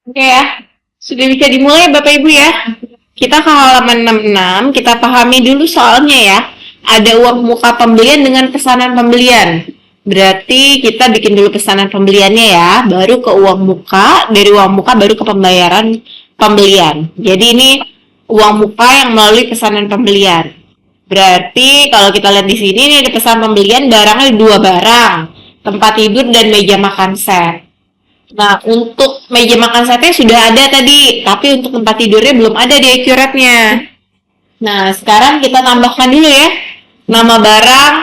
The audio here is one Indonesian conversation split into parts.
Oke ya, sudah bisa dimulai Bapak Ibu ya. Kita ke halaman 66, kita pahami dulu soalnya ya. Ada uang muka pembelian dengan pesanan pembelian. Berarti kita bikin dulu pesanan pembeliannya ya, baru ke uang muka, dari uang muka baru ke pembayaran pembelian. Jadi ini uang muka yang melalui pesanan pembelian. Berarti kalau kita lihat di sini nih ada pesan pembelian barangnya dua barang, tempat tidur dan meja makan set. Nah, untuk meja makan setnya sudah ada tadi, tapi untuk tempat tidurnya belum ada di accurate-nya. Nah, sekarang kita tambahkan dulu ya, nama barang,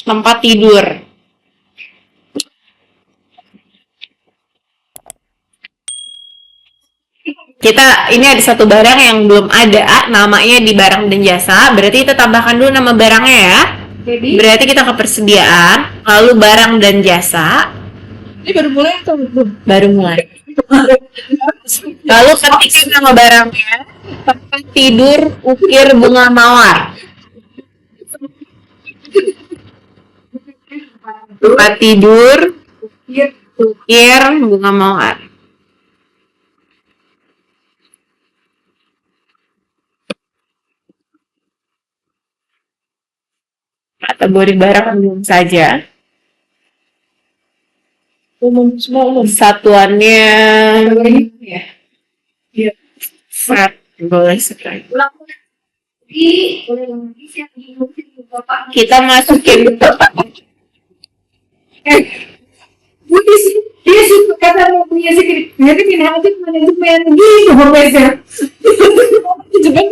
tempat tidur. Ini ada satu barang yang belum ada, namanya di barang dan jasa, berarti kita tambahkan dulu nama barangnya ya. Berarti kita ke persediaan, lalu barang dan jasa. Ini baru mulai atau belum? Baru mulai. Lalu ketikkan nama barangnya, tempat tidur ukir bunga mawar. Tempat tidur ukir bunga mawar. Kategori barang umum saja. Umum, semua umum. Satuannya Ya. Iya. set, boleh sekali. Kita masukin Dia suka kata mau punya segini, jadi financial manajemen gitu homenya. Jepang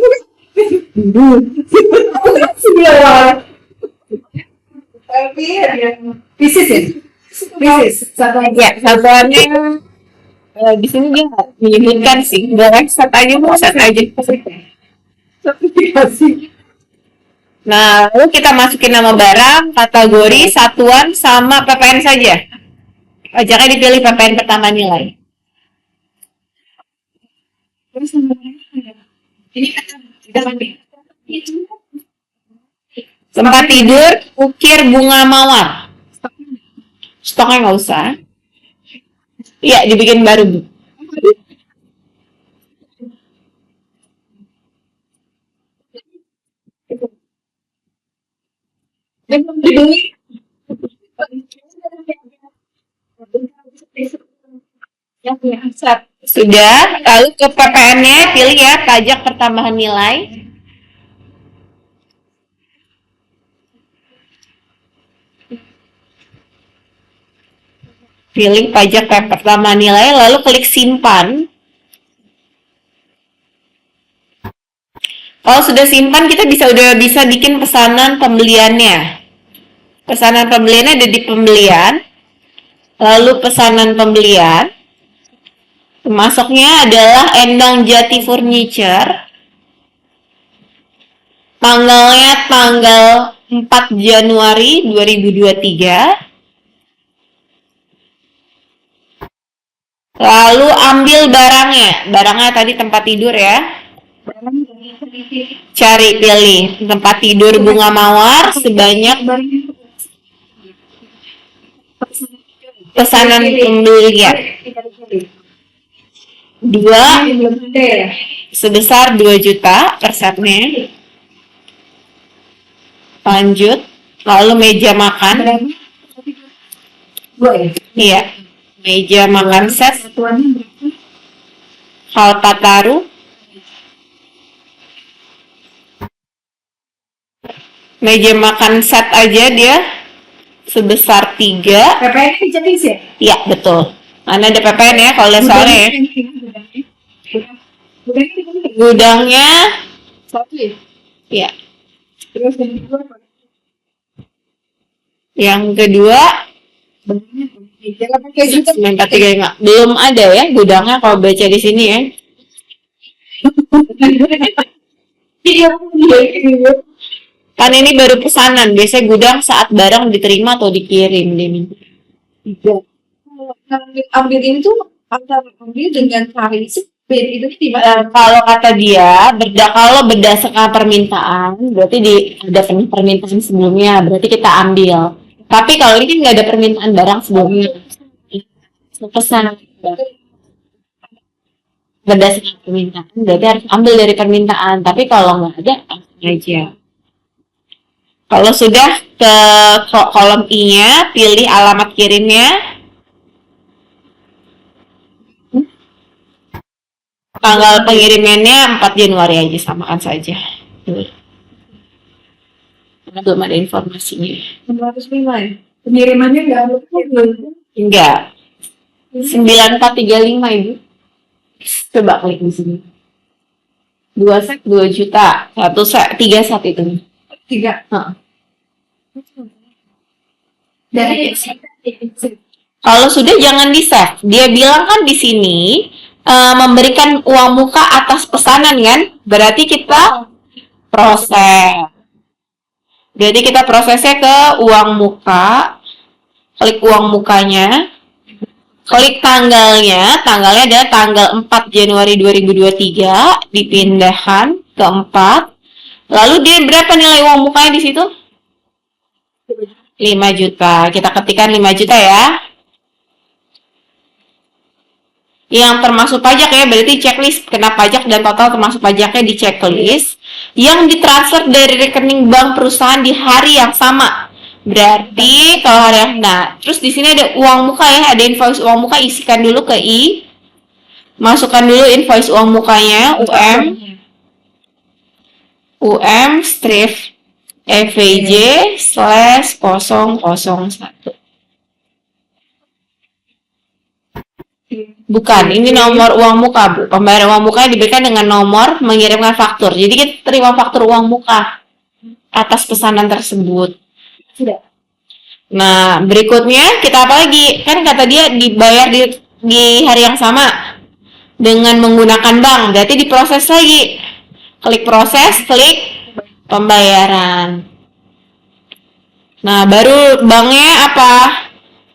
bukan sebelah. Tapi ya, bisnis ya, bisnis. satuannya di sini dia nggak menyebutkan sih, boleh set aja mau set aja. Sertifikasi. Nah, lalu kita masukin nama barang, kategori, satuan, sama PPN saja. Pajaknya dipilih PPN pertama nilai. Tempat tidur, ukir bunga mawar. Stoknya nggak usah. Iya, dibikin baru. Sudah, lalu ke PPN-nya pilih ya, pajak pertambahan nilai. Pilih pajak pertambahan nilai, lalu klik simpan. Kalau sudah simpan, kita udah bisa bikin pesanan pembeliannya. Pesanan pembeliannya ada di pembelian, lalu pesanan pembelian. Masuknya adalah Endang Jati Furniture. Tanggalnya tanggal 4 Januari 2023. Lalu ambil barangnya. Barangnya tadi tempat tidur ya. Cari pilih tempat tidur bunga mawar sebanyak pesanan pembelian. 2 sebesar 2 juta per setnya. Lanjut, lalu meja makan. Iya, meja makan set. Kalpataru. Meja makan set aja dia sebesar 3. PPN dicatis ya? Iya, betul. Karena ada PPN ya kalau lihat soalnya ya. Gudangnya Satu ya? ya. Terus yang kedua apa? Yang kedua Jangan pakai juta. 935. Belum ada ya gudangnya kalau baca di sini ya. Kan ini baru pesanan. Biasanya gudang saat barang diterima atau dikirim. Ambil ini tuh antara ambil dengan hari itu di mana? Kalau kata dia, kalau berdasarkan permintaan, berarti ada permintaan sebelumnya, berarti kita ambil. Tapi kalau ini nggak ada permintaan barang sebelumnya, pesan. berdasarkan permintaan, berarti harus ambil dari permintaan. Tapi kalau nggak ada, langsung aja. Kalau sudah ke kolom I-nya, pilih alamat kirimnya. Tanggal pengirimannya 4 Januari aja, samakan saja. Karena belum ada informasinya. 605 ya? Pengirimannya nggak ada belum? Enggak. 9435 Ibu. Coba klik di sini. 2 set 2 juta. 1 set 3 set itu. 3. Heeh. Dari Kalau sudah jangan di-save. Dia bilang kan di sini memberikan uang muka atas pesanan kan? Berarti kita proses. Jadi kita prosesnya ke uang muka. Klik uang mukanya. Klik tanggalnya adalah tanggal 4 Januari 2023, dipindahkan ke 4. Lalu dia berapa nilai uang mukanya di situ? 5 juta. Kita ketikkan 5 juta ya. Yang termasuk pajak ya, berarti checklist kena pajak dan total termasuk pajaknya di checklist. Yang ditransfer dari rekening bank perusahaan di hari yang sama. Berarti kalau hari yang, nah, terus di sini ada uang muka ya, ada invoice uang muka, isikan dulu ke I. Masukkan dulu invoice uang mukanya, strip EVJ /001. Bukan, ini nomor uang muka, Bu. Pembayaran uang muka diberikan dengan nomor mengirimkan faktur. Jadi kita terima faktur uang muka atas pesanan tersebut. Sudah. Nah, berikutnya kita apa lagi? Kan kata dia dibayar di hari yang sama dengan menggunakan bank. Berarti diproses lagi. Klik proses, klik pembayaran. Nah, baru banknya apa?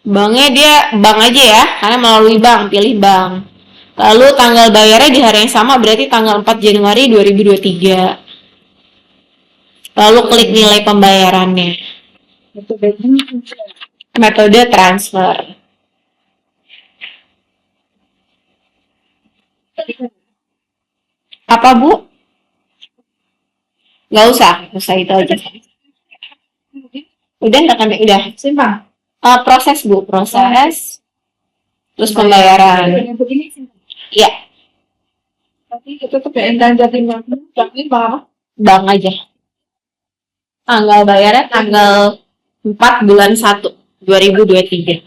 Banknya dia bank aja ya, karena melalui bank, pilih bank. Lalu tanggal bayarnya di hari yang sama, berarti tanggal 4 Januari 2023. Lalu klik nilai pembayarannya. Metode transfer. Apa Bu? Nggak usah itu aja. Udah nggak kan? Udah. Simpang. Proses Bu, proses. Terus pembayaran. Begini simpang. Iya, Tapi itu tuh PN Jatim Bank. Ini apa? bank aja. Tanggal bayarnya tanggal 4 bulan 1 2023.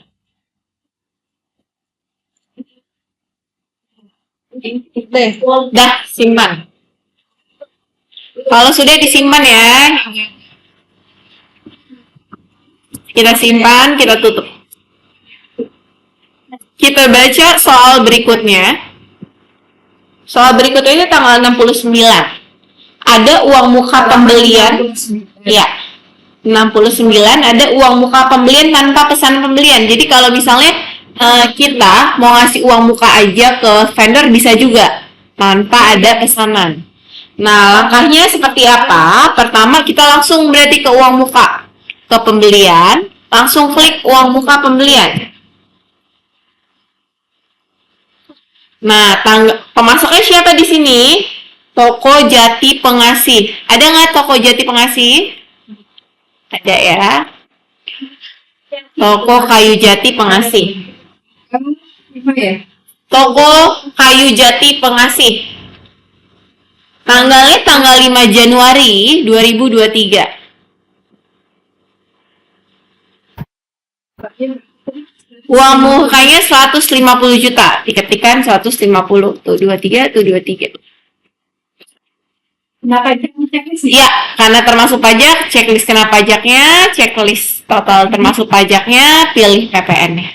Dah simpan. Kalau sudah disimpan ya, kita simpan, kita tutup. Kita baca soal berikutnya. Soal berikutnya ini tanggal 69. Ada uang muka pembelian. Ya. 69 ada uang muka pembelian tanpa pesan pembelian. Jadi kalau misalnya kita mau ngasih uang muka aja ke vendor bisa juga tanpa ada pesanan. Nah, langkahnya seperti apa? Pertama kita langsung berarti ke uang muka, ke pembelian, langsung klik uang muka pembelian. Nah, pemasoknya siapa di sini? Toko Jati Pengasih. Ada nggak Toko Jati Pengasih? Ada ya. Toko Kayu Jati Pengasih. Toko Kayu Jati Pengasih. Tanggalnya tanggal 5 Januari 2023. Uang mukanya 150 juta. Diketikkan 150. Tuh 23, tuh 23. Kenapa checklist? Iya, karena termasuk pajak, checklist kena pajaknya, checklist total termasuk pajaknya, pilih PPN-nya.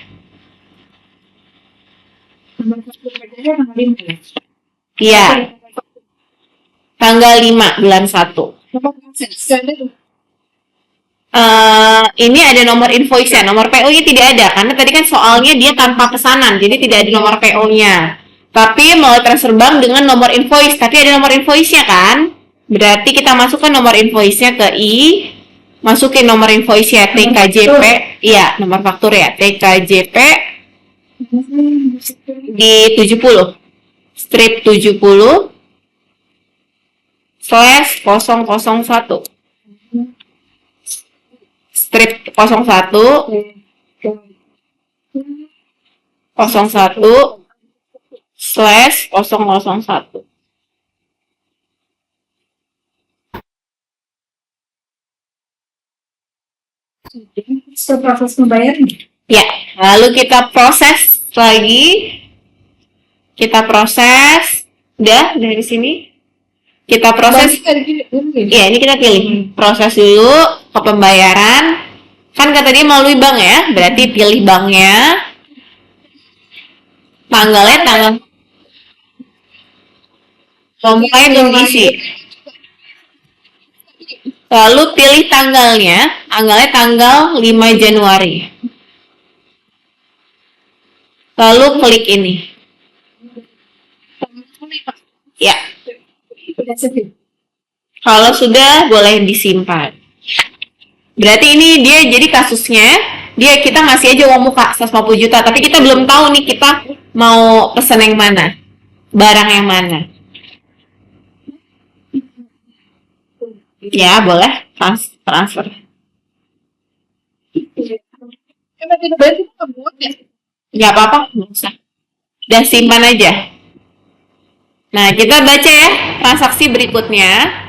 Iya, tanggal 5 bulan 1. Ini ada nomor invoice-nya, nomor PO-nya tidak ada, karena tadi kan soalnya dia tanpa pesanan, jadi tidak ada nomor PO-nya. Tapi mau transfer bank dengan nomor invoice, tapi ada nomor invoice-nya kan? Berarti kita masukkan nomor invoice-nya ke I, masukin nomor invoice-nya TKJP, iya, nomor faktur ya, TKJP di 70. strip 70 slash 001 strip 01 01 slash 001. Stop proses pembayaran. Ya, lalu kita proses lagi. Kita proses. Udah dari sini. Kita proses. Iya, ini kita pilih. Proses dulu ke pembayaran. Kan kata dia melalui bank ya, berarti pilih banknya. Tanggalnya tanggal. Nomornya belum diisi. Lalu pilih tanggalnya tanggal 5 Januari. Lalu klik ini. Ya. Kalau sudah, boleh disimpan. Berarti ini dia jadi kasusnya, kita ngasih aja uang muka 150 juta, tapi kita belum tahu nih kita mau pesen yang mana, barang yang mana. Ya, boleh transfer. Nggak apa-apa, nggak usah. Udah simpan aja. Nah, kita baca ya transaksi berikutnya.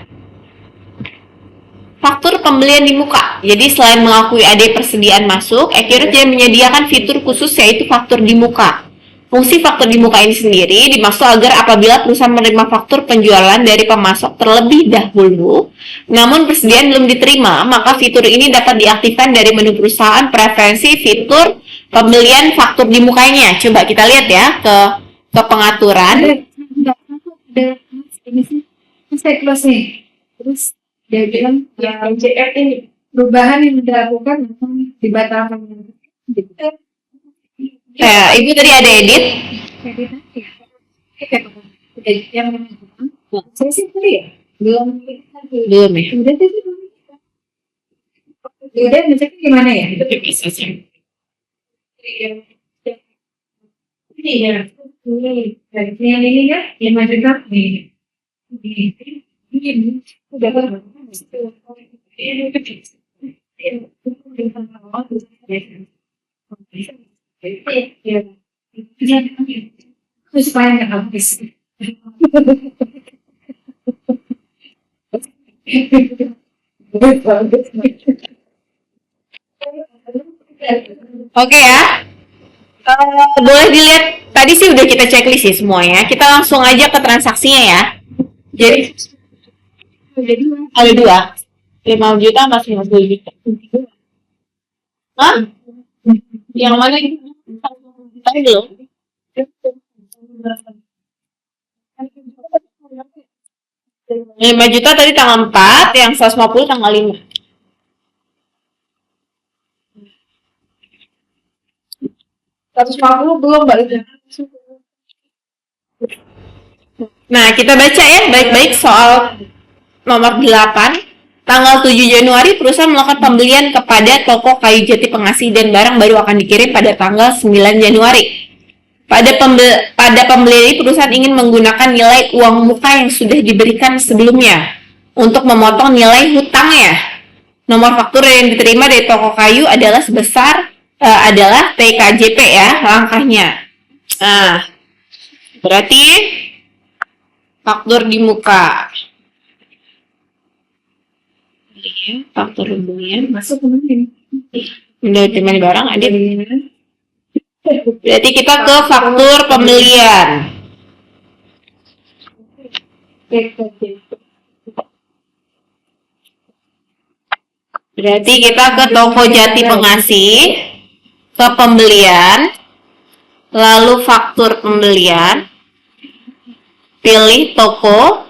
Faktur pembelian di muka. Jadi selain mengakui ada persediaan masuk, Accurate juga menyediakan fitur khusus yaitu faktur di muka. Fungsi faktur di muka ini sendiri dimaksud agar apabila perusahaan menerima faktur penjualan dari pemasok terlebih dahulu, namun persediaan belum diterima, maka fitur ini dapat diaktifkan dari menu perusahaan preferensi fitur pembelian faktur di mukanya. Coba kita lihat ya ke pengaturan. Ini sih saya close nih. Terus dia bilang ya MCF ini perubahan yang dilakukan dibatalkan. Ibu tadi ada edit. Yang saya sih tadi ya belum ya. Udah tadi udah ngeceknya gimana ya? Bisa sih. Ini ya. Ini ya, yang majukan nih. Ini udah supaya nggak habis. Oke ya. Boleh dilihat, tadi sih udah kita checklist sih semuanya. Kita langsung aja ke transaksinya ya. Jadi ada dua, 5 juta masih 50 juta. Hah? Yang mana ini? Tadi belum. 5 juta tadi tanggal 4, yang 150 tanggal 5. belum balik. Nah, kita baca ya baik-baik soal nomor 8. Tanggal 7 Januari, perusahaan melakukan pembelian kepada toko kayu jati pengasih dan barang baru akan dikirim pada tanggal 9 Januari. Pada pembelian ini, perusahaan ingin menggunakan nilai uang muka yang sudah diberikan sebelumnya untuk memotong nilai hutangnya. Nomor faktur yang diterima dari toko kayu adalah adalah TKJP ya, langkahnya. Nah, berarti faktur di muka. Faktur pembelian Masuk kemarin. udah terima barang ada. Berarti kita ke faktur pembelian. Berarti kita ke toko jati pengasih, ke pembelian, lalu faktur pembelian, pilih toko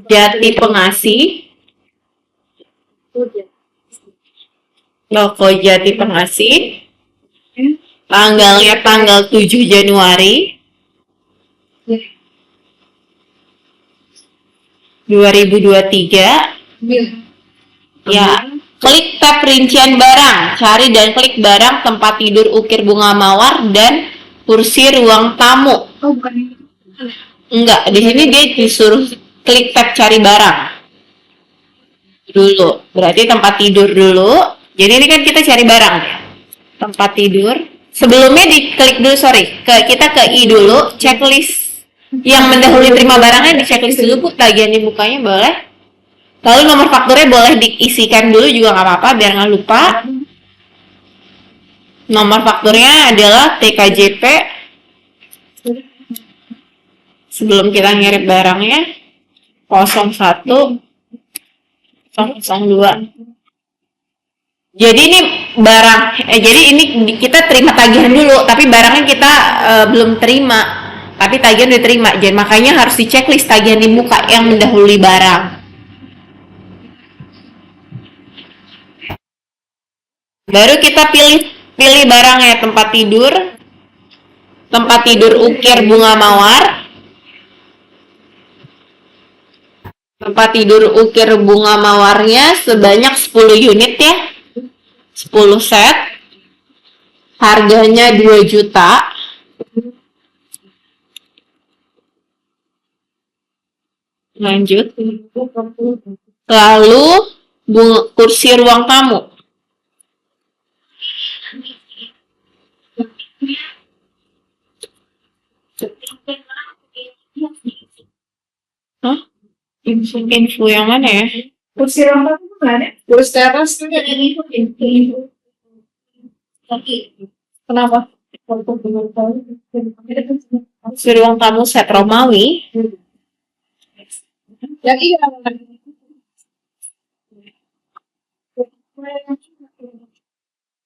jati pengasih, toko jati pengasih, tanggalnya tanggal 7 Januari 2023. Ya, Klik tab rincian barang, cari dan klik barang tempat tidur ukir bunga mawar dan kursi ruang tamu. Oh, bukan ini. Enggak, di sini dia disuruh klik tab cari barang dulu. Berarti tempat tidur dulu. Jadi ini kan kita cari barang ya. Tempat tidur. Sebelumnya diklik dulu, kita ke I dulu, checklist yang mendahului terima barangnya di checklist dulu, Bu. Tagihan dibukanya boleh. Lalu nomor fakturnya boleh diisikan dulu juga nggak apa-apa biar nggak lupa. Nomor fakturnya adalah TKJP. Sebelum kita ngirim barangnya 01 002. Jadi ini barang, jadi ini kita terima tagihan dulu, tapi barangnya kita belum terima, tapi tagihan udah terima. Jadi makanya harus di checklist tagihan di muka yang mendahului barang. Baru kita pilih barangnya, tempat tidur ukir bunga mawar. Tempat tidur ukir bunga mawarnya sebanyak 10 unit ya. 10 set. Harganya 2 juta. Lanjut. Lalu kursi ruang tamu. Hah? Info yang mana ya? Kursi ruang tamu mana? Kursi teras tuh ada info. Kenapa? Kursi ruang tamu set Romawi. Yang iya.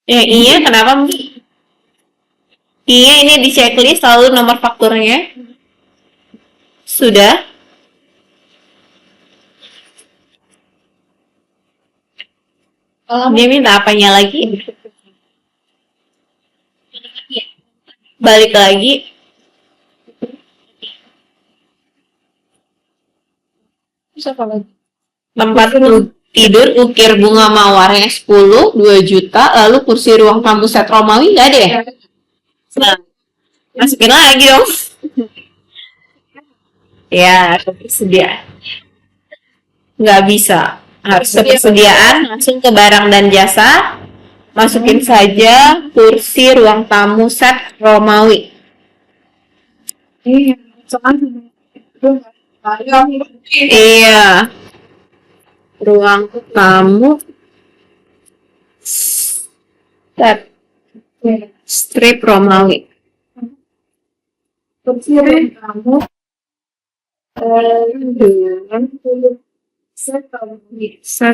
Ya iya, kenapa? Iya, ini di checklist lalu nomor fakturnya. Sudah. Dia minta apanya lagi? Balik lagi. Siapa lagi? Tempat tidur ukir bunga mawarnya 10, 2 juta. Lalu kursi ruang tamu set Romawi nggak ada ya? Nah, masukin lagi dong. Ya, tersedia. Nggak bisa. Harus ketersediaan, langsung ke barang dan jasa. Masukin saja kursi ruang tamu set Romawi. Iya, soalnya Iya. Ruang tamu set strip Romawi. kursi ruang tamu Set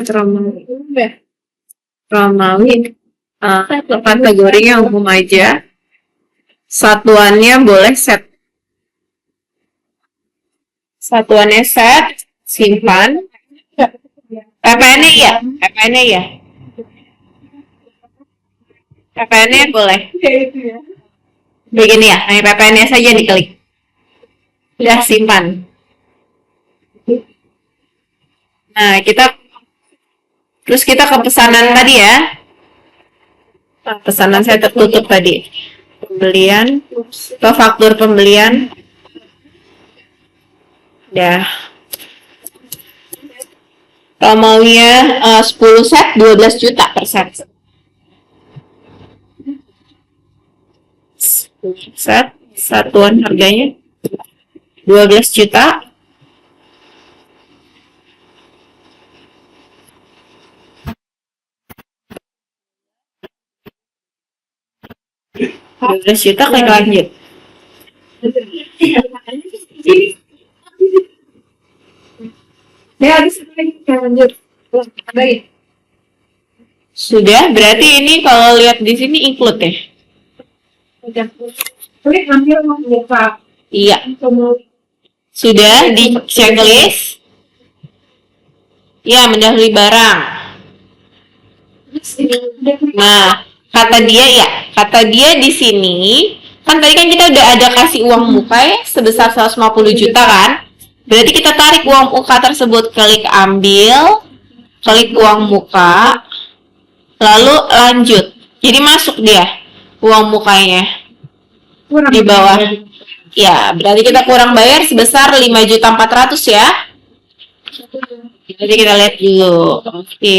Romawi. Romawi. Kategorinya umum aja. Satuannya boleh set. Satuannya set, simpan. PPN-nya ya? PPN-nya ya? PPN-nya boleh. Begini ya, PPN-nya saja diklik. Udah simpan. Nah, terus kita ke pesanan tadi ya. Nah, pesanan saya tertutup tadi. Pembelian, ke faktur pembelian. Dah. Romawinya 10 set 12 juta per set. 10 set, satuan harganya 12 juta. Juta klik lanjut. Ya, habis itu lagi lanjut. Baik. Sudah, berarti ini kalau lihat di sini include ya? Udah. Klik ambil membuka. Iya. Sudah di checklist. Ya, mendahului barang. Nah, kata dia di sini, kan tadi kan kita udah ada kasih uang muka ya sebesar 150 juta kan? Berarti kita tarik uang muka tersebut, klik ambil, klik uang muka, Lalu lanjut. Jadi masuk dia uang mukanya Kurang di bawah. Ya, berarti kita kurang bayar sebesar 5.400.000 ya. Jadi kita lihat dulu. Oke.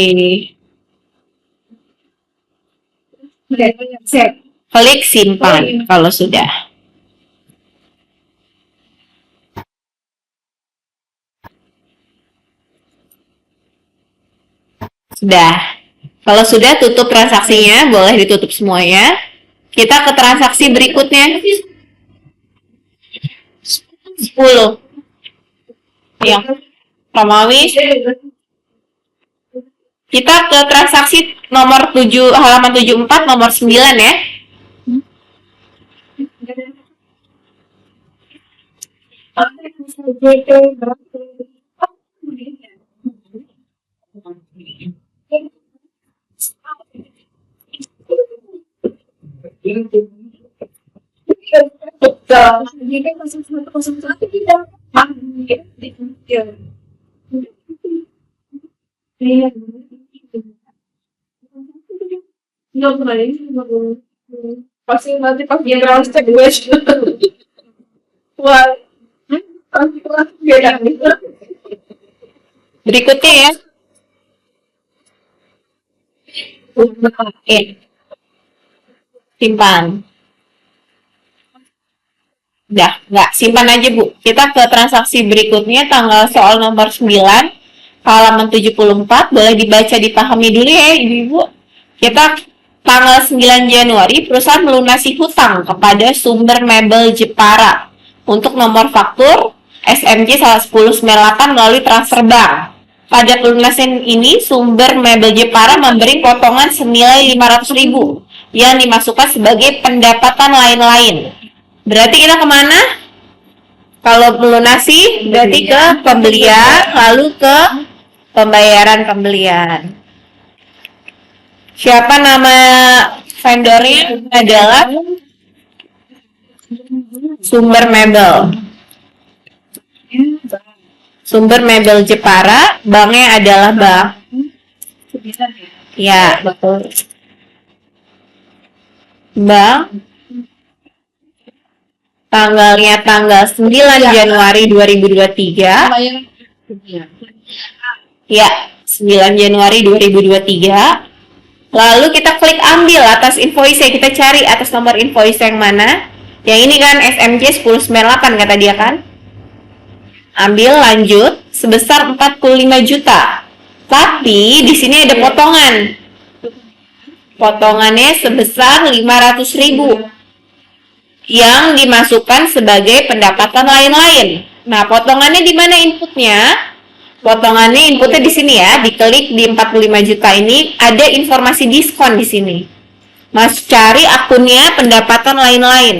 Oke, siap. Klik simpan kalau sudah. Sudah. Kalau sudah, tutup transaksinya, boleh ditutup semuanya. Kita ke transaksi berikutnya. 10. Ya, Romawi. Kita ke transaksi nomor 7, halaman 74, nomor 9 ya. Jadi kosong satu kita pasti nanti pas dia ground check gue wah beda Berikutnya ya. Simpan. Udah, nggak. Simpan aja, Bu. Kita ke transaksi berikutnya, tanggal soal nomor 9, halaman 74. Boleh dibaca, dipahami dulu ya, Ibu-Ibu. Kita tanggal 9 Januari, perusahaan melunasi hutang kepada Sumber Mebel Jepara untuk nomor faktur SMJ 1098 melalui transfer bank. Pada pelunasan ini, Sumber Mebel Jepara memberi potongan senilai 500.000 yang dimasukkan sebagai pendapatan lain-lain. Berarti kita kemana? Kalau melunasi, berarti ke pembelian, lalu ke pembayaran pembelian. Siapa nama vendornya? Adalah Sumber Mebel. Sumber Mebel Jepara, banknya adalah bank. Ya, betul. Bank. Tanggalnya tanggal 9 Januari 2023. Ya, 9 Januari 2023. Lalu kita klik ambil atas invoice, kita cari atas nomor invoice yang mana. Yang ini kan SMJ 1098 kata dia kan. Ambil, lanjut, sebesar 45 juta. Tapi di sini ada potongan. Potongannya sebesar 500.000 yang dimasukkan sebagai pendapatan lain-lain. Nah, potongannya di mana inputnya? Potongannya inputnya di sini ya, diklik di 45 juta ini ada informasi diskon di sini. Mas cari akunnya pendapatan lain-lain.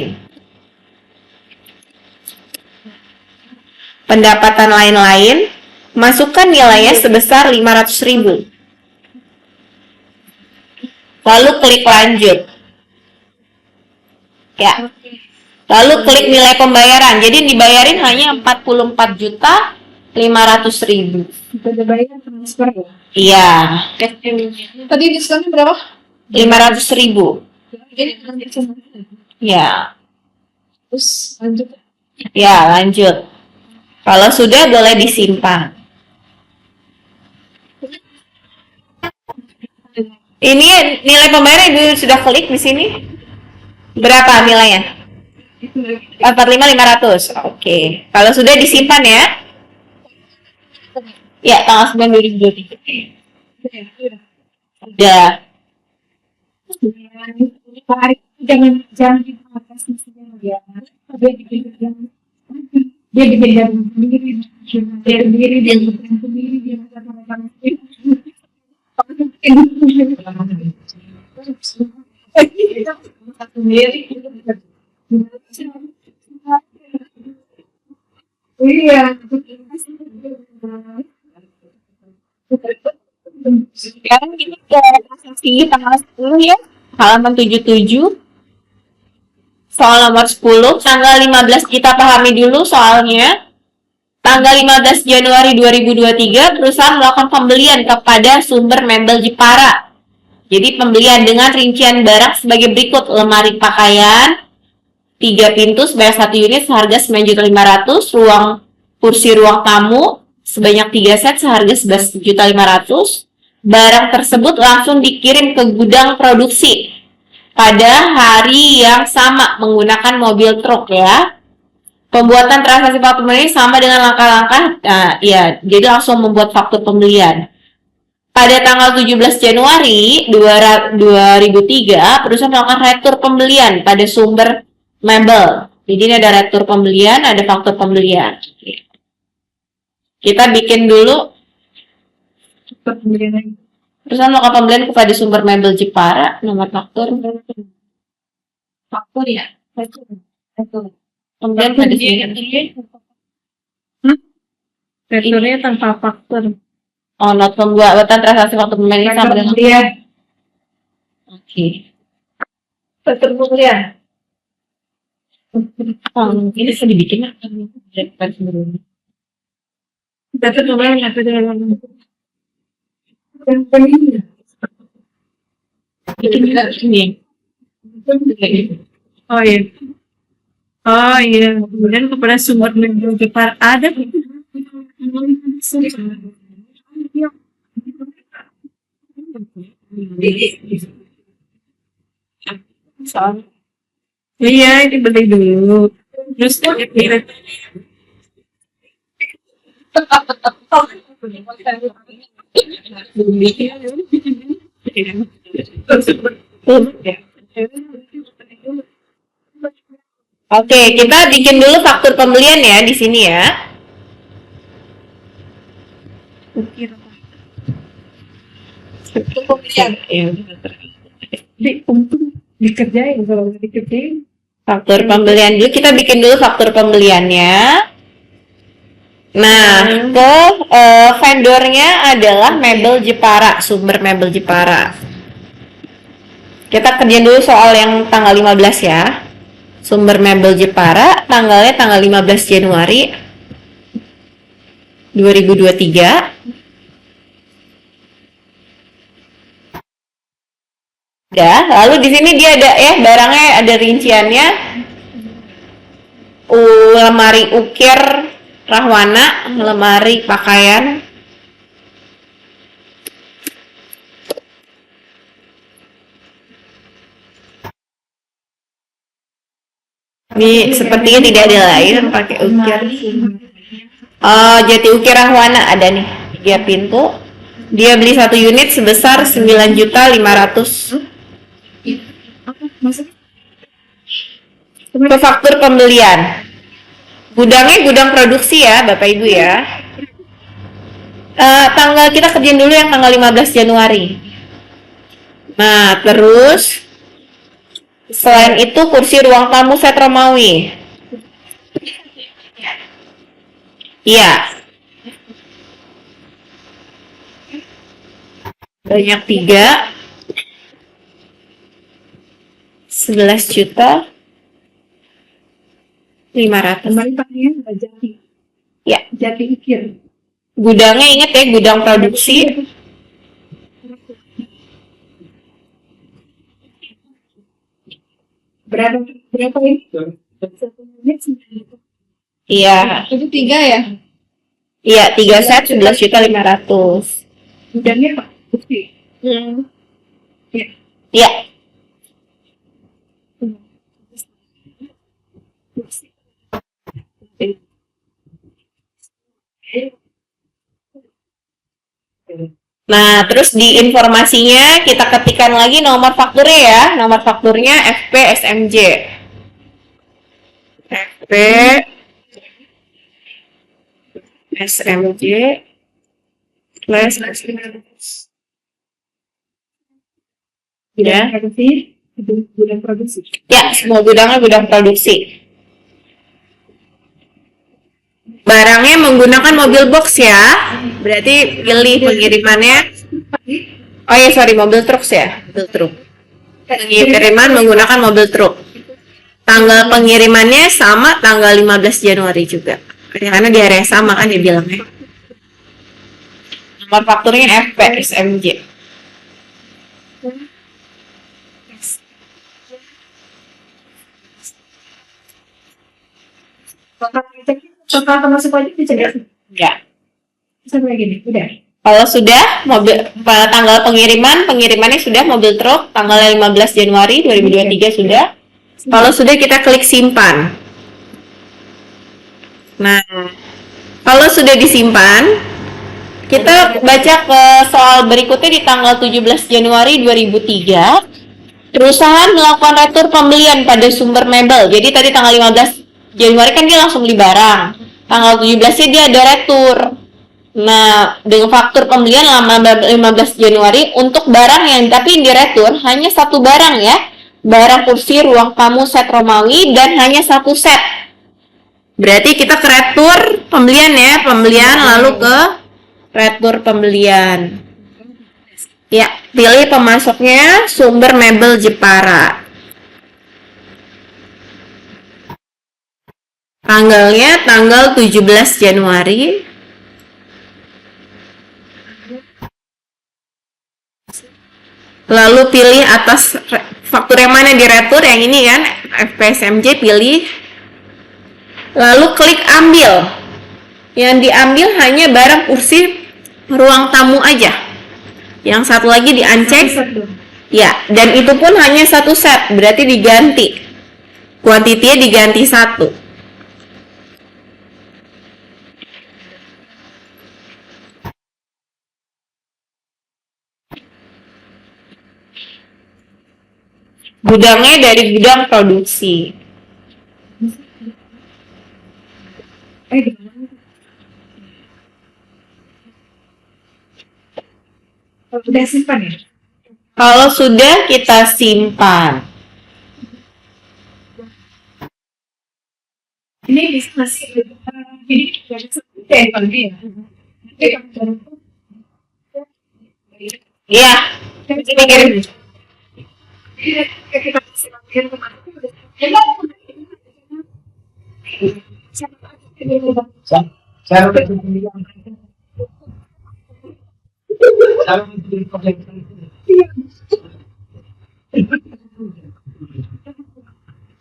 Pendapatan lain-lain, masukkan nilainya sebesar 500.000. Lalu klik lanjut. Ya. Lalu klik nilai pembayaran. Jadi dibayarin hanya 44.500.000. Sudah bayar transfer ya? Iya. Tadi diskonnya berapa? 500.000. Ini nanti sama. Ya. Terus lanjut. Ya, lanjut. Kalau sudah boleh disimpan. Ini nilai pembayaran Ibu sudah klik di sini. Berapa nilainya? 45.500. Oke. Kalau sudah disimpan ya. Ya, tanggal 9 2023. Udah. Jangan dipakai ya. Dia dibayar sendiri, dia sendiri, dia sendiri, dia sendiri. Iya. Sekarang kita ke transaksi tanggal 10 ya. Halaman 77. Soal nomor 10, tanggal 15 kita pahami dulu soalnya. Tanggal 15 Januari 2023, perusahaan melakukan pembelian kepada Sumber Mebel Jepara Jadi pembelian dengan rincian barang sebagai berikut: lemari pakaian 3 pintu sebanyak 1 unit seharga 9.500.000, kursi ruang tamu sebanyak 3 set seharga 11.500.000. Barang tersebut langsung dikirim ke gudang produksi pada hari yang sama menggunakan mobil truk ya. Pembuatan transaksi faktur pembelian sama dengan langkah-langkah, jadi langsung membuat faktur pembelian. Pada tanggal 17 Januari 2003, perusahaan melakukan retur pembelian pada sumber mebel. Jadi ini ada retur pembelian, ada faktur pembelian. Kita bikin dulu. Perusahaan melakukan pembelian kepada sumber mebel Jepara, nomor faktur. Faktur ya? Faktur. Pembelian pada sumber. Returnya tanpa faktur. Oh, not pembuatan transaksi faktur pembelian sama dengan. Oke. Faktur pembelian. Ini bisa dibikin lah. Faktur pembelian Bikin ini. Oh iya. Oh iya. Kemudian kepada sumber mebel Jepara ada. Iya, ini beli dulu. Terus Oke, kita bikin dulu faktur pembelian ya di sini ya. dikerjain kalau dikerjain. Faktur pembelian dulu, kita bikin dulu faktur pembeliannya. Nah, vendornya adalah Mebel Jepara, sumber Mebel Jepara. Kita kerjain dulu soal yang tanggal 15 ya. Sumber Mebel Jepara, tanggalnya tanggal 15 Januari 2023. Ya, lalu di sini dia ada barangnya ada rinciannya. Lemari ukir Rahwana, lemari pakaian. Ini sepertinya tidak ada lain pakai ukir. Jati ukir Rahwana ada nih 3 pintu. Dia beli 1 unit sebesar 9.500.000. Ke faktur pembelian. Gudangnya gudang produksi ya, Bapak Ibu ya. Tanggal kita kerjain dulu yang tanggal 15 Januari. Nah, terus selain itu kursi ruang tamu set Romawi. Iya. Banyak 3. 11.500.000. Lemari pakaian Jati. Ya. Jati ukir. Gudangnya ingat ya, gudang produksi. Berapa ini? Iya. Itu 3 ya? Iya, 3 set 11.500.000. Gudangnya Pak Bukti. Ya. Iya. Nah, terus di informasinya kita ketikkan lagi nomor fakturnya ya. Nomor fakturnya FP SMJ. FP SMJ plus Gudang produksi. Gudang produksi. ya, semua gudangnya gudang produksi. Barangnya menggunakan mobil box ya. Berarti pilih pengirimannya. Oh ya, sorry, mobil truk ya. Mobil truk. Pengiriman menggunakan mobil truk. Tanggal pengirimannya sama tanggal 15 Januari juga. Karena di area sama kan dia bilangnya. Nomor fakturnya FP SMJ. Total termasuk wajib dicek ya? Ya. Sampai gini, udah. Kalau sudah mobil pada tanggal pengirimannya sudah mobil truk tanggal 15 Januari 2023 sudah. Kalau sudah kita klik simpan. Nah, kalau sudah disimpan, kita baca ke soal berikutnya di tanggal 17 Januari 2003. Perusahaan melakukan retur pembelian pada sumber mebel. Jadi tadi tanggal 15 Januari kan dia langsung beli barang. Tanggal 17-nya dia ada retur. Nah, dengan faktur pembelian lama 15 Januari untuk barang yang tapi diretur hanya satu barang ya. Barang kursi ruang tamu set Romawi dan hanya satu set. Berarti kita ke retur pembelian ya, pembelian lalu ke retur pembelian. Ya, pilih pemasoknya sumber mebel Jepara. Tanggalnya tanggal 17 Januari. Lalu pilih atas faktur yang mana diretur, yang ini kan, FPSMJ pilih. Lalu klik ambil. Yang diambil hanya barang kursi ruang tamu aja. Yang satu lagi di-uncheck. Ya, dan itu pun hanya satu set, berarti diganti. Kuantitinya diganti 1. Gudangnya dari gudang produksi. Udah simpan ya? Kalau sudah kita simpan. Ini bisa masih ini kalau dia. Iya. Kirim. Kita simpan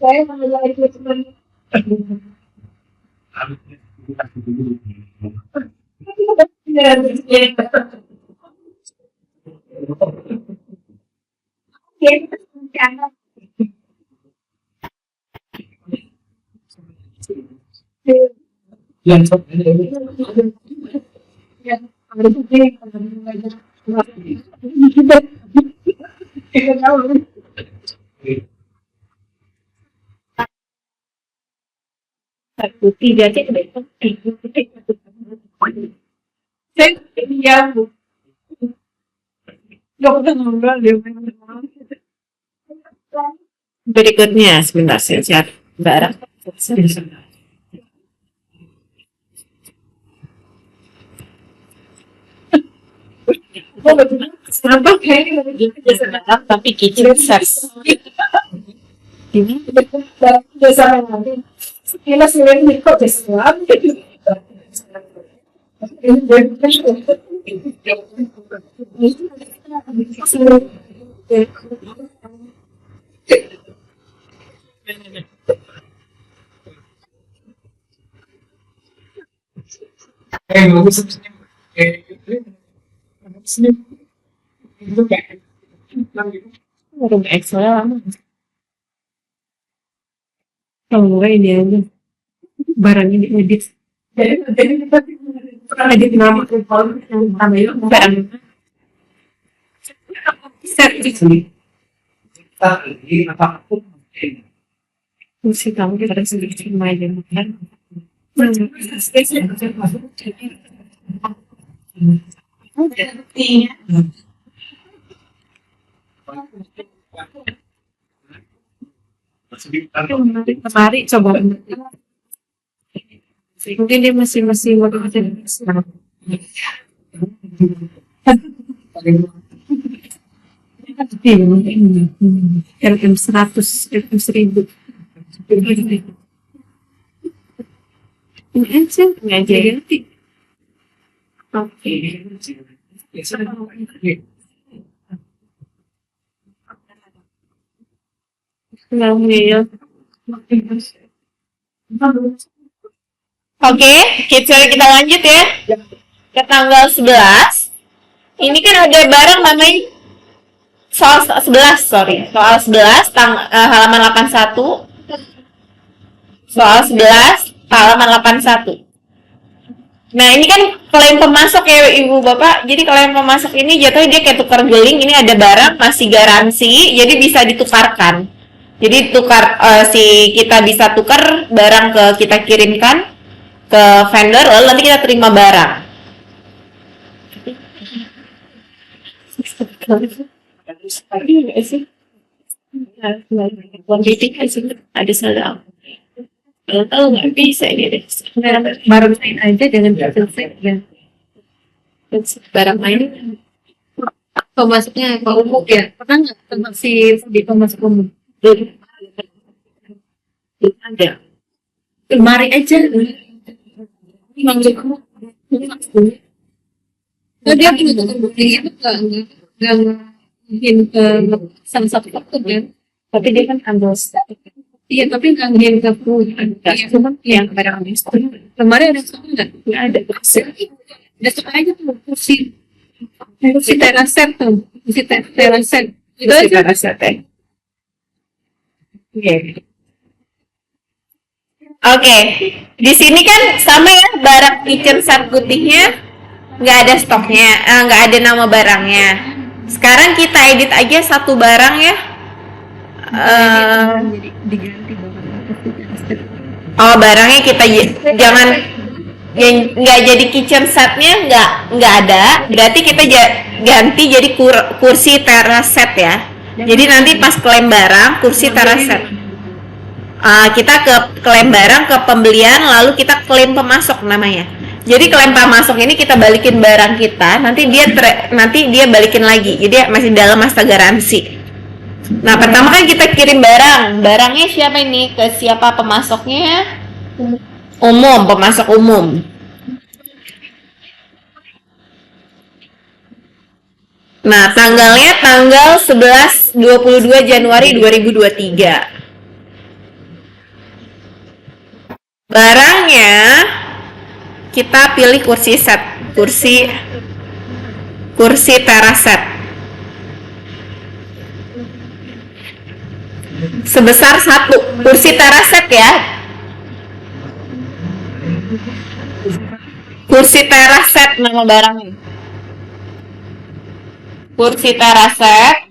saya mengenai itu Putih jadi berikutnya sebentar saya cari barang. Kenapa tapi kicip sers. Ini Sekilas ini kok sesuatu. baru Excel lama. Kalau ini aja barangnya diedit. Jadi kita Edit nama kalau yang tambahin barang. Set itu. Mesti kamu kita sedikit main kan. Mari coba. Mungkin dia masih mau RM 100, RM 1000. Ini aja ganti. Oke. Oke, kita lanjut ya. Ke tanggal 11. Ini kan ada barang namanya soal 11, Soal 11 halaman 81. Soal 11 halaman 81. Nah, ini kan klaim pemasok ya Ibu Bapak. Jadi klaim pemasok ini jatuhnya dia kayak tukar guling. Ini ada barang masih garansi, jadi bisa ditukarkan. Jadi kita bisa tukar barang kita kirimkan ke vendor, lalu nanti kita terima barang. Ada salah. Kalau tahu nggak bisa ini deh. Barang main aja dengan selesai ya. Barang main. Pemasoknya Pak Umuk ya. Pernah nggak masih di pemasok umum? Ada. Lemari aja. Nah, dia punya tukang guling itu nggak mungkin ke salah satu faktor kan? Tapi dia kan ambil Iya, tapi nggak mungkin ke food. cuma yang barang ambil Lemari ada stok nggak? nggak ada. Ada stok aja tuh kursi teraset tuh, kursi teraset. Itu aja. Rasa teh. Oke, di sini kan sama ya, barang kitchen set putihnya nggak ada stoknya, nggak ada nama barangnya. Sekarang kita edit aja satu barang ya. Jadi diganti Barangnya kita jangan nggak jadi kitchen setnya nggak ada. Berarti kita ganti jadi kursi teraset ya. Jadi nanti pas klaim barang kursi teraset. Kita klaim barang ke pembelian, lalu kita klaim pemasok namanya. Jadi klaim pemasok ini kita balikin barang kita, nanti dia balikin lagi. Jadi masih dalam masa garansi. Nah, pertama kan kita kirim barangnya siapa ini? Ke siapa pemasoknya? Pemasok umum. Nah, tanggalnya tanggal 22 Januari 2023. Barangnya kita pilih kursi teraset sebesar 1 kursi teraset ya. Kursi teraset nama barangnya. Kursi teraset.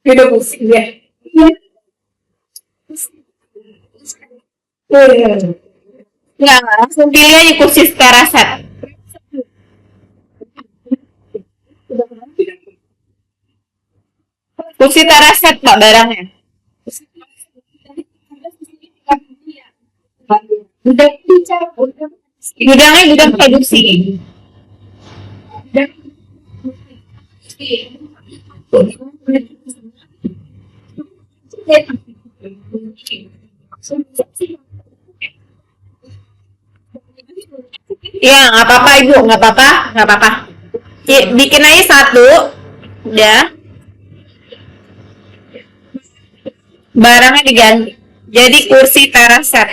Beda pusing ya. Nggak, langsung pilih aja kursi teraset. Kursi teraset Pak barangnya. Gudangnya gudang produksi. Ya, nggak apa-apa Ibu, nggak apa-apa. Bikin aja 1, udah. Barangnya diganti. Jadi kursi teraset.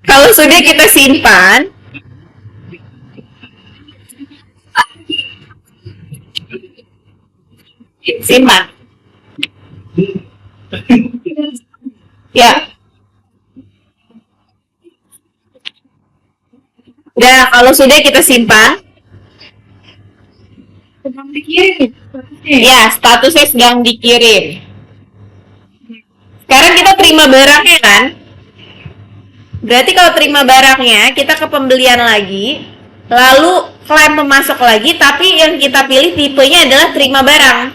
Kalau sudah kita simpan, ya. Ya, kalau sudah kita simpan, sedang dikirim. ya statusnya sedang dikirim. Sekarang kita terima barangnya kan? Berarti kalau terima barangnya, kita ke pembelian lagi, lalu klaim pemasok lagi, tapi yang kita pilih tipenya adalah terima barang.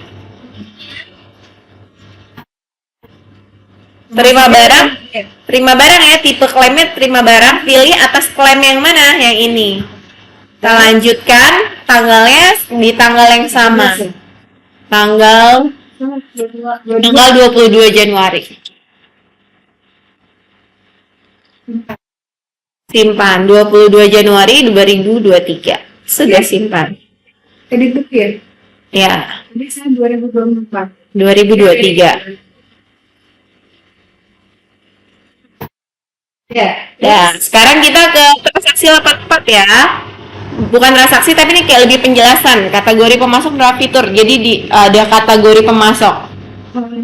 Terima barang ya, tipe klaimnya terima barang, pilih atas klaim yang mana, yang ini. Kita lanjutkan, tanggalnya di tanggal yang sama. tanggal tanggal 22 Januari. Simpan 22 Januari 2023. Sudah simpan. Edit ya? Ya, Jadi saya 2024. 2023. Ya. Ya, sekarang kita ke transaksi 84 ya. Bukan transaksi tapi ini kayak lebih penjelasan. Kategori pemasok berapa fitur. Jadi ada kategori pemasok. Oke.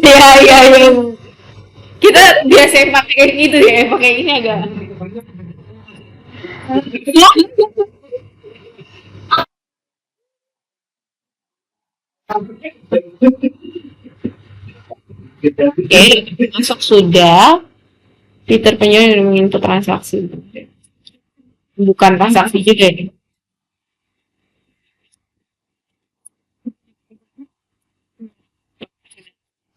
Ya, ya. Kita biasa pakai kayak gitu ya, pakai ini agak. Oke, masuk sudah. Fitur penjualan menginput transaksi. Bukan transaksi juga nih.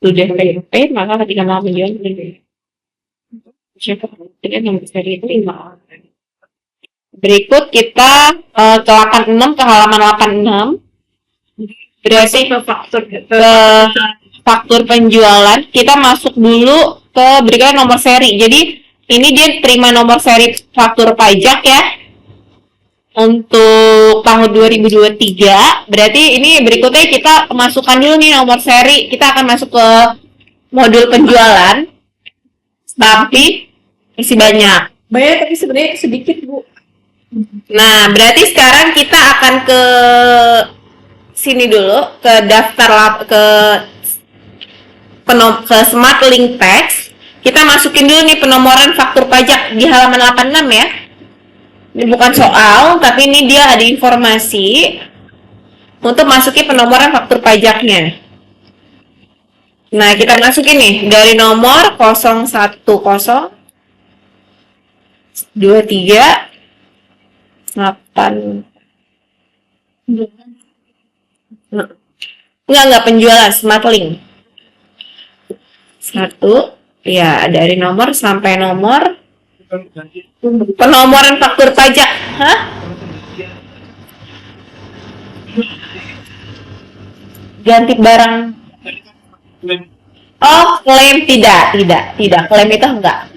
Sudah PayPay, maka ketika mau menjual dengan yang bisa diterima. Berikut kita ke 86 ke halaman 86. Berarti ke faktur penjualan. Kita masuk dulu ke berikutnya nomor seri. Jadi ini dia terima nomor seri faktur pajak ya. Untuk tahun 2023. Berarti ini berikutnya kita masukkan dulu nih nomor seri. Kita akan masuk ke modul penjualan. Tapi masih banyak. Banyak tapi sebenarnya sedikit, Bu. Nah, berarti sekarang kita akan ke sini dulu, ke daftar ke Smart Link Text. Kita masukin dulu nih penomoran faktur pajak di halaman 86 ya. Ini bukan soal, tapi ini dia ada informasi untuk masukin penomoran faktur pajaknya. Nah, kita masukin nih dari nomor 010 23 8 enggak penjualan Smart Link 1 ya, dari nomor sampai nomor penomoran faktur pajak. Hah? Ganti barang. Oh, klaim tidak. Klaim itu enggak.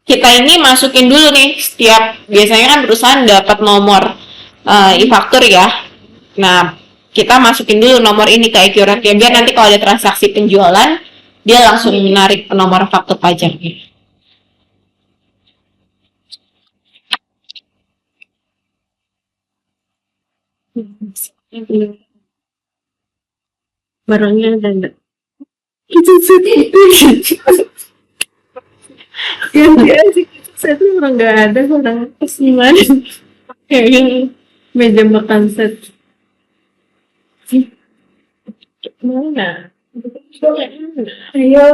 Kita ini masukin dulu nih setiap, biasanya kan perusahaan dapat nomor e-faktur ya. Nah, kita masukin dulu nomor ini ke Accurate ya, biar nanti kalau ada transaksi penjualan dia langsung menarik nomor faktur pajaknya. Barangnya ada enggak? Itu yang dia saya tuh orang nggak ada, orang pas gimana kayak meja makan set mana ayo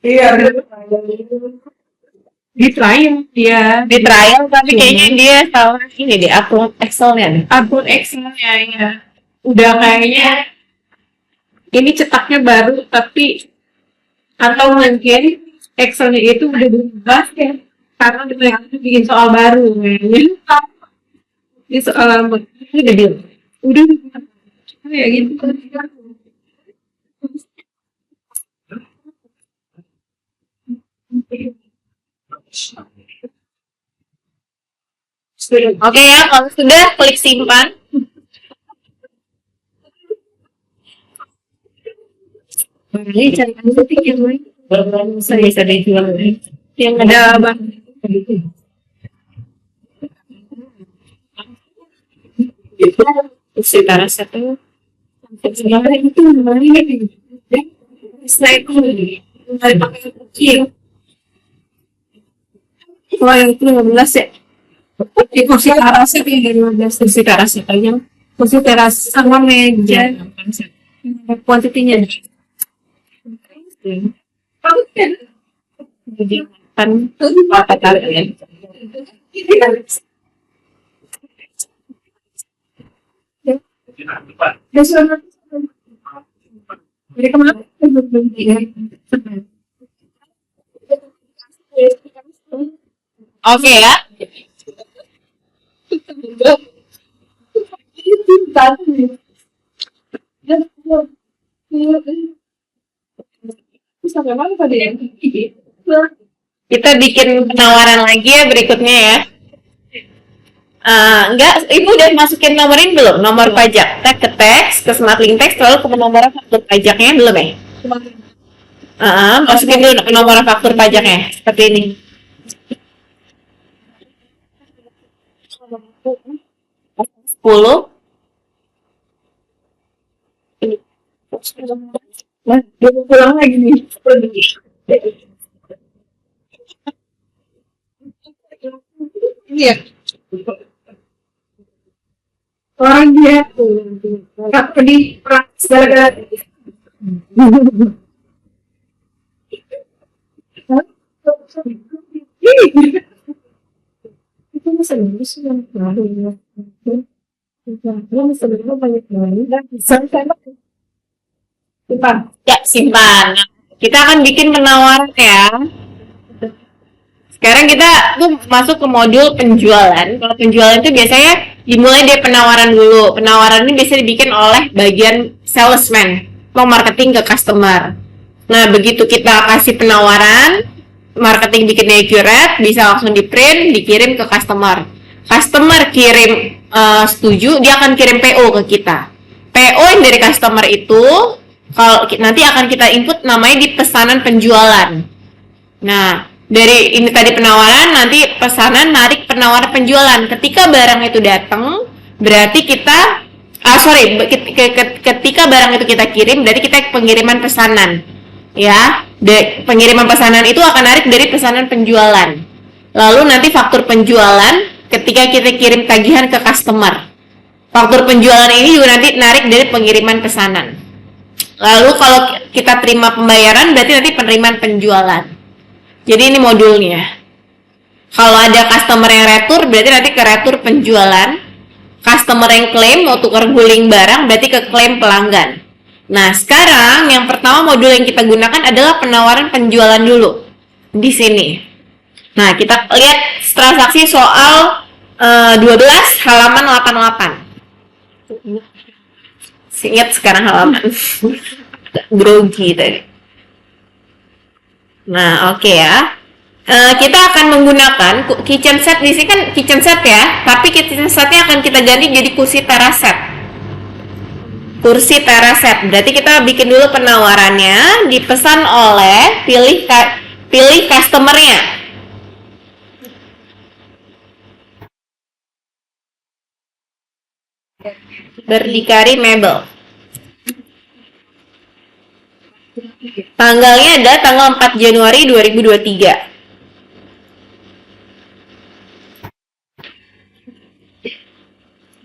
iya di trial tapi kayaknya dia salah ini deh, upload Excelnya ya udah kayaknya ini cetaknya baru, tapi atau mungkin Excelnya itu udah berubah ya, karena mereka bikin soal baru kayaknya. Ini soal lama udah ya gitu. Oke ya, kalau sudah klik simpan. Ini cari analitik yang lain. Bisa dijual yang ada bang. Setara satu. Sebenarnya itu namanya slide dari pakai kecil. Oh yang itu 15 ya. Di kursi arasnya yang 15 kursi arasnya aja. kursi teras sama meja kuantitinya kan apa tadi? jadi kemana? Oke ya. Sampai mana tadi ya? Kita bikin penawaran lagi ya berikutnya ya. Enggak, Ibu udah masukin nomorin belum? Nomor pajak. Tag ke teks, ke Smart Link Text, lalu ke penomoran faktur pajaknya belum ya? Masukin dulu nomor faktur pajaknya. Seperti ini. 10. Nah, dia mau pulang lagi nih. Iya. Orang dia nggak pedih perang segala-gala. Itu masalahnya sih yang baru ya. Masalahnya banyak banget dan sampai simpan. Ya, simpan. Kita akan bikin penawaran ya. Sekarang kita tuh masuk ke modul penjualan. Kalau penjualan itu biasanya dimulai dari penawaran dulu. Penawaran ini biasanya dibikin oleh bagian salesman, atau marketing ke customer. Nah, begitu kita kasih penawaran, marketing bikinnya accurate, bisa langsung di print, dikirim ke customer. Customer kirim setuju, dia akan kirim PO ke kita. PO yang dari customer itu kalau nanti akan kita input namanya di pesanan penjualan. Nah, dari ini tadi penawaran, nanti pesanan narik penawaran penjualan. Ketika barang itu datang, berarti kita ketika barang itu kita kirim, berarti kita pengiriman pesanan. Ya, pengiriman pesanan itu akan narik dari pesanan penjualan. Lalu nanti faktur penjualan ketika kita kirim tagihan ke customer. Faktur penjualan ini juga nanti narik dari pengiriman pesanan. Lalu kalau kita terima pembayaran, berarti nanti penerimaan penjualan. Jadi ini modulnya. Kalau ada customer yang retur, berarti nanti ke retur penjualan. Customer yang klaim mau tukar guling barang, berarti ke klaim pelanggan. Nah, sekarang yang pertama modul yang kita gunakan adalah penawaran penjualan dulu. Di sini. Nah, kita lihat transaksi soal 12 halaman 88. Ingat sekarang halaman. Grogi tadi. Nah, oke ya. Kita akan menggunakan kitchen set di sini kan kitchen set ya, tapi kitchen setnya akan kita ganti jadi kursi teraset. Kursi teraset. Berarti kita bikin dulu penawarannya, dipesan oleh pilih customernya. Berdikari Mebel. Tanggalnya adalah tanggal 4 Januari 2023.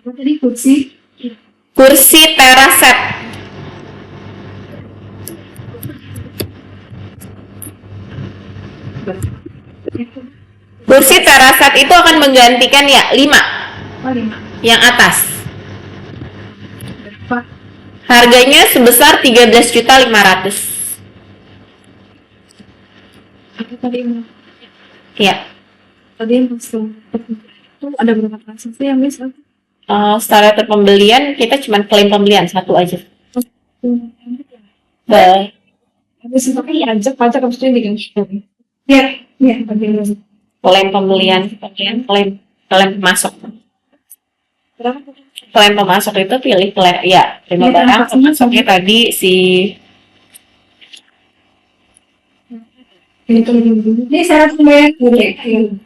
Apa tadi kursi? Kursi teraset. Kursi teraset itu akan menggantikan ya 5 Oh, 5. yang atas. Berapa? Harganya sebesar 13.500.000. Apa tadi yang Ya. tadi yang langsung itu ada berapa transaksi yang bisa? Setelah pembelian kita cuma klaim pembelian satu aja. Baik. Habis itu kan pajak harus diganti. Iya, iya, pembelian. Klaim pembelian, klaim pemasok. Berapa? Klaim pemasok itu pilih klaim, ya terima Iya, barang. transaksinya Pemasoknya tadi si Ini syarat pembayaran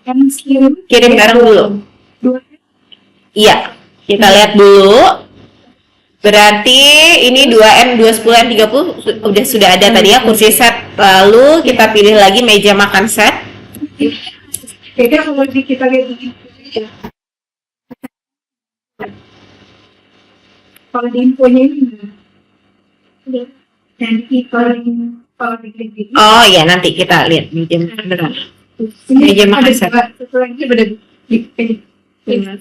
kan kirim barang dulu. Dua. Iya, kita lihat dulu. Berarti ini 2M, 210, M 30 sudah ada tadi ya kursi set. Lalu kita pilih lagi meja makan set. Kayaknya kalau kita lihat kalau di infonya ini nanti kalau di Oh ya, nanti kita lihat meja makan beneran. ini Meja makan ada set. dua, satu lagi ada di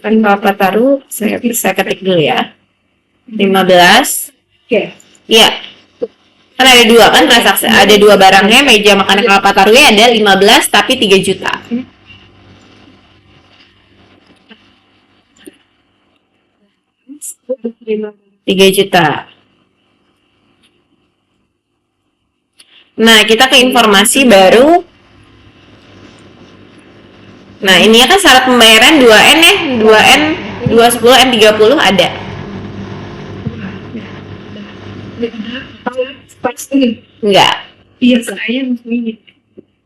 Tanpa taruh, saya ketik dulu ya. 15. Oke. Iya. Kan ada dua kan transaksi, ada dua barangnya, meja makan Kalapa Tarwi ada 15 tapi 3 juta. 3 juta. Nah, kita ke informasi baru. Nah, ini kan syarat pembayaran 2N ya, 2N, 210, N30 ada. Pasti. Enggak. Iya, saya ini.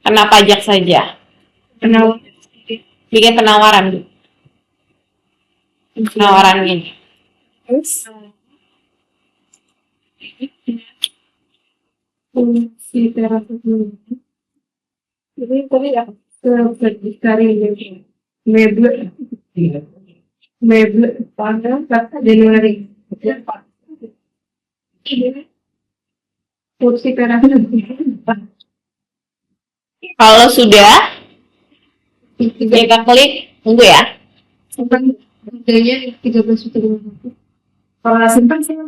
Kena pajak saja. Penawar. Bikin penawaran. Penawaran ini. Terus fungsi terapi ini tadi ya berdikari mebel pada 1 Januari fungsi terapi Kalau sudah, kita klik, tunggu ya. simpan harganya 13 juta. Kalau nggak simpan saya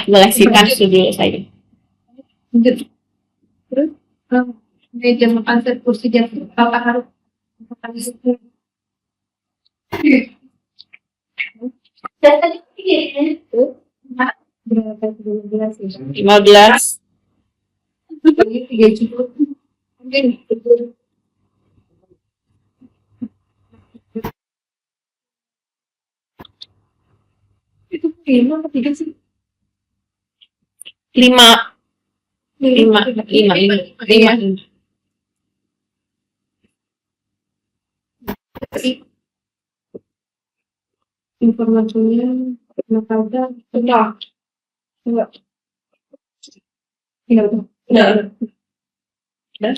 Boleh simpan dulu saja. lanjut. Terus meja makan set kursi jatuh apa harus makan di situ. Dan tadi itu berapa 12 ya? 15. Ini 3 juta. Mungkin itu 5 atau 3 sih? 5. 5. Informasinya ada enggak enggak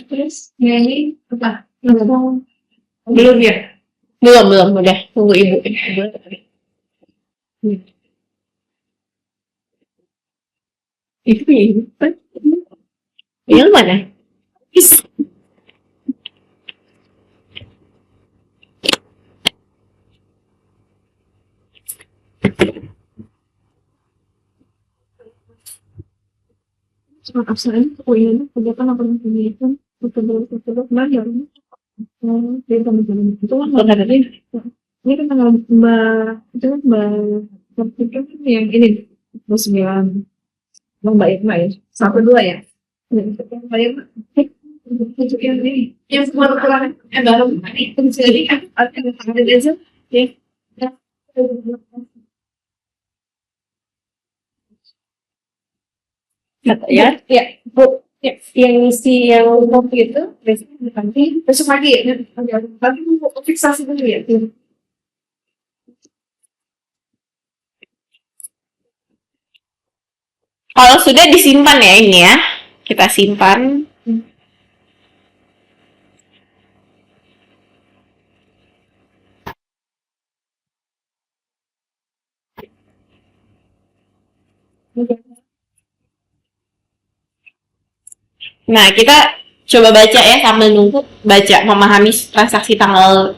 terus ini apa belum ya Belum, udah. Tunggu ibu. Itu yang mana? cuma absen ini kegiatan apa yang kegiatan betul-betul belajar dari teman-teman itu kan ini kan tanggal itu kan berpikir yang ini 9 Mbak Irma ya 1-2 ya Mbak Irma untuk yang ini yang semua kekurangan baru itu jadi ada aja Ya. ya bu ya, yang isi yang kopi itu besok pagi ya nanti mau fiksasi dulu ya Kalau sudah disimpan ya ini ya. Kita simpan. Nah, kita coba baca ya sambil nunggu baca memahami transaksi tanggal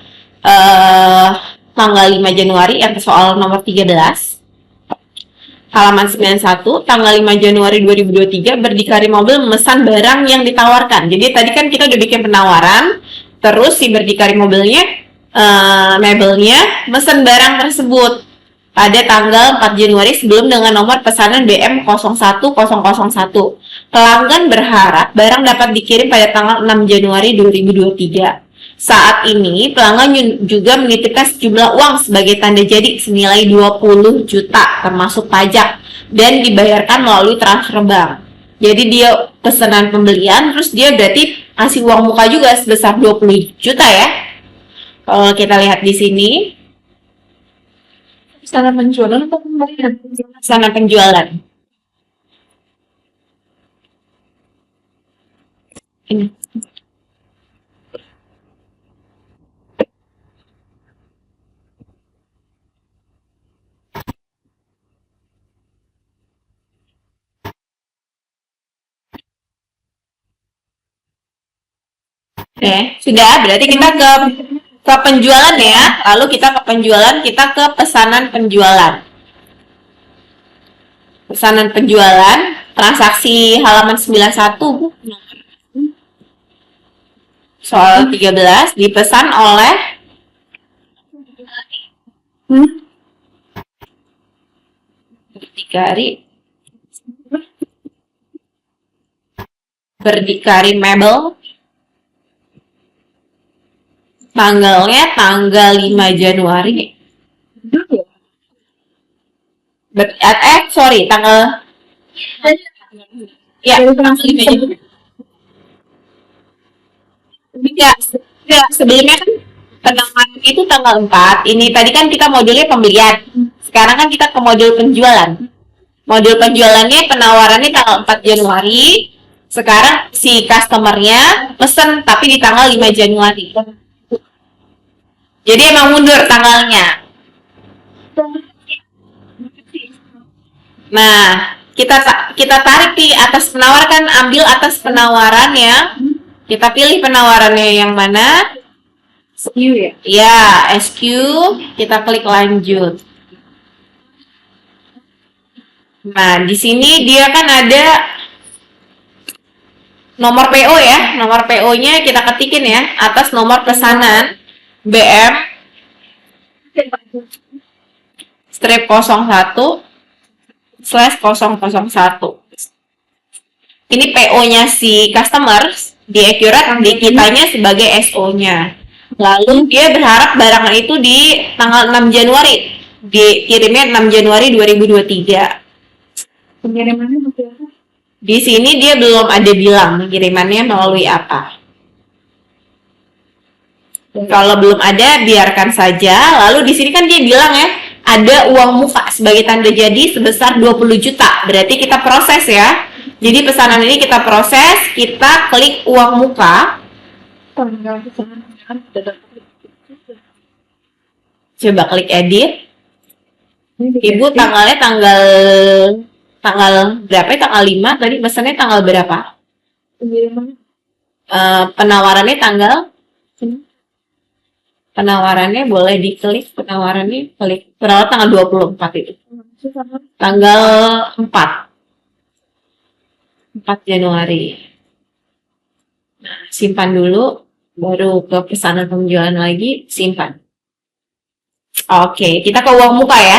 5 Januari yang soal nomor 13. Halaman 91, tanggal 5 Januari 2023, Berdikari Mobil memesan barang yang ditawarkan. Jadi tadi kan kita udah bikin penawaran, terus si Berdikari Mobilnya, mebelnya, mesen barang tersebut pada tanggal 4 Januari sebelum dengan nomor pesanan BM 01001. Pelanggan berharap barang dapat dikirim pada tanggal 6 Januari 2023. Saat ini, pelanggan juga menitipkan sejumlah uang sebagai tanda jadi senilai 20 juta termasuk pajak dan dibayarkan melalui transfer bank. Jadi dia pesanan pembelian, terus dia berarti kasih uang muka juga sebesar 20 juta ya. Kalau kita lihat di sini, pesanan penjualan atau pembelian pesanan penjualan. Ini. Oke, sudah. Berarti kita ke penjualan ya. Lalu kita ke penjualan, kita ke pesanan penjualan. Pesanan penjualan, transaksi halaman 91, soal 13, dipesan oleh Berdikari Mebel. Tanggalnya tanggal 5 Januari. Sorry, tanggal ya, tanggal 5 Januari. Ya, sebelumnya kan penawaran itu tanggal 4. Ini tadi kan kita modulnya pembelian. Sekarang kan kita ke modul penjualan. Modul penjualannya penawarannya tanggal 4 Januari. Sekarang si customernya pesen tapi di tanggal 5 Januari. Jadi emang mundur tanggalnya. Nah, kita tarik di atas penawar kan, ambil atas penawarannya. Kita pilih penawarannya yang mana? SQ ya? Ya, SQ. Kita klik lanjut. Nah, di sini dia kan ada nomor PO ya. Nomor PO-nya kita ketikin ya, atas nomor pesanan BM strip 01/001. Ini PO-nya si customer, di accurate di kitanya sebagai SO-nya. Lalu dia berharap barangan itu di tanggal 6 Januari. Dikirimnya 6 Januari 2023. Pengirimannya seperti apa? Di sini dia belum ada bilang pengirimannya melalui apa. Kalau belum ada, biarkan saja. Lalu di sini kan dia bilang ya, ada uang muka sebagai tanda jadi sebesar 20 juta. Berarti kita proses ya. Jadi pesanan ini kita proses, kita klik uang muka. Tanggal pesanan Coba klik edit. Ibu tanggalnya tanggal berapa ya? Tanggal 5, tadi pesannya tanggal berapa? pengiriman Penawarannya boleh diklik, penawarannya klik. Penawaran tanggal 24 itu. sama Tanggal 4 Januari. Nah, simpan dulu, baru ke pesanan penjualan lagi, simpan. Oke, kita ke uang muka ya.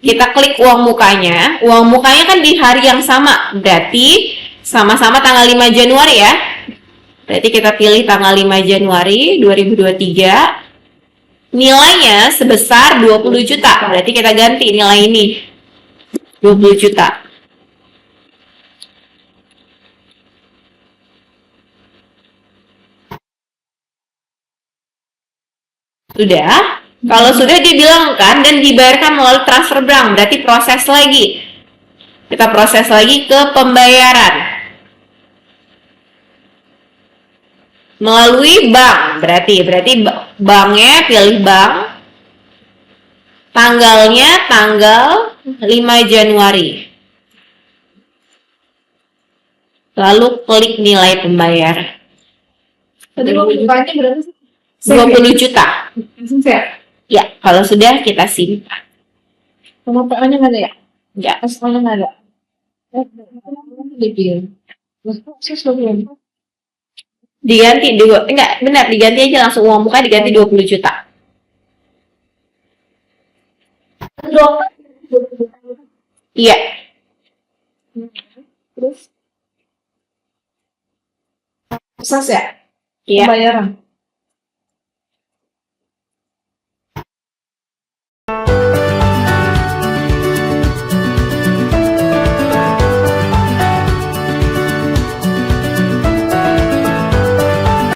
Kita klik uang mukanya. Uang mukanya kan di hari yang sama, berarti sama-sama tanggal 5 Januari ya. Berarti kita pilih tanggal 5 Januari 2023. Nilainya sebesar 20 juta. Berarti kita ganti nilai ini. 20 juta. Sudah? Kalau sudah dibilang kan dan dibayarkan melalui transfer bank, berarti proses lagi. Kita proses lagi ke pembayaran. Melalui bank, berarti banknya pilih bank. Tanggalnya tanggal 5 Januari. Lalu klik nilai pembayaran. tadi mau bukanya berapa sih? 20 juta. Langsung saya. Ya, kalau sudah kita simpan. Nomor PO-nya nggak ada ya? Ya, SO-nya nggak ada. Dibilang. diganti enggak benar, diganti aja langsung uang muka, diganti 20 juta. Iya. Terus proses ya? Iya. Pembayaran.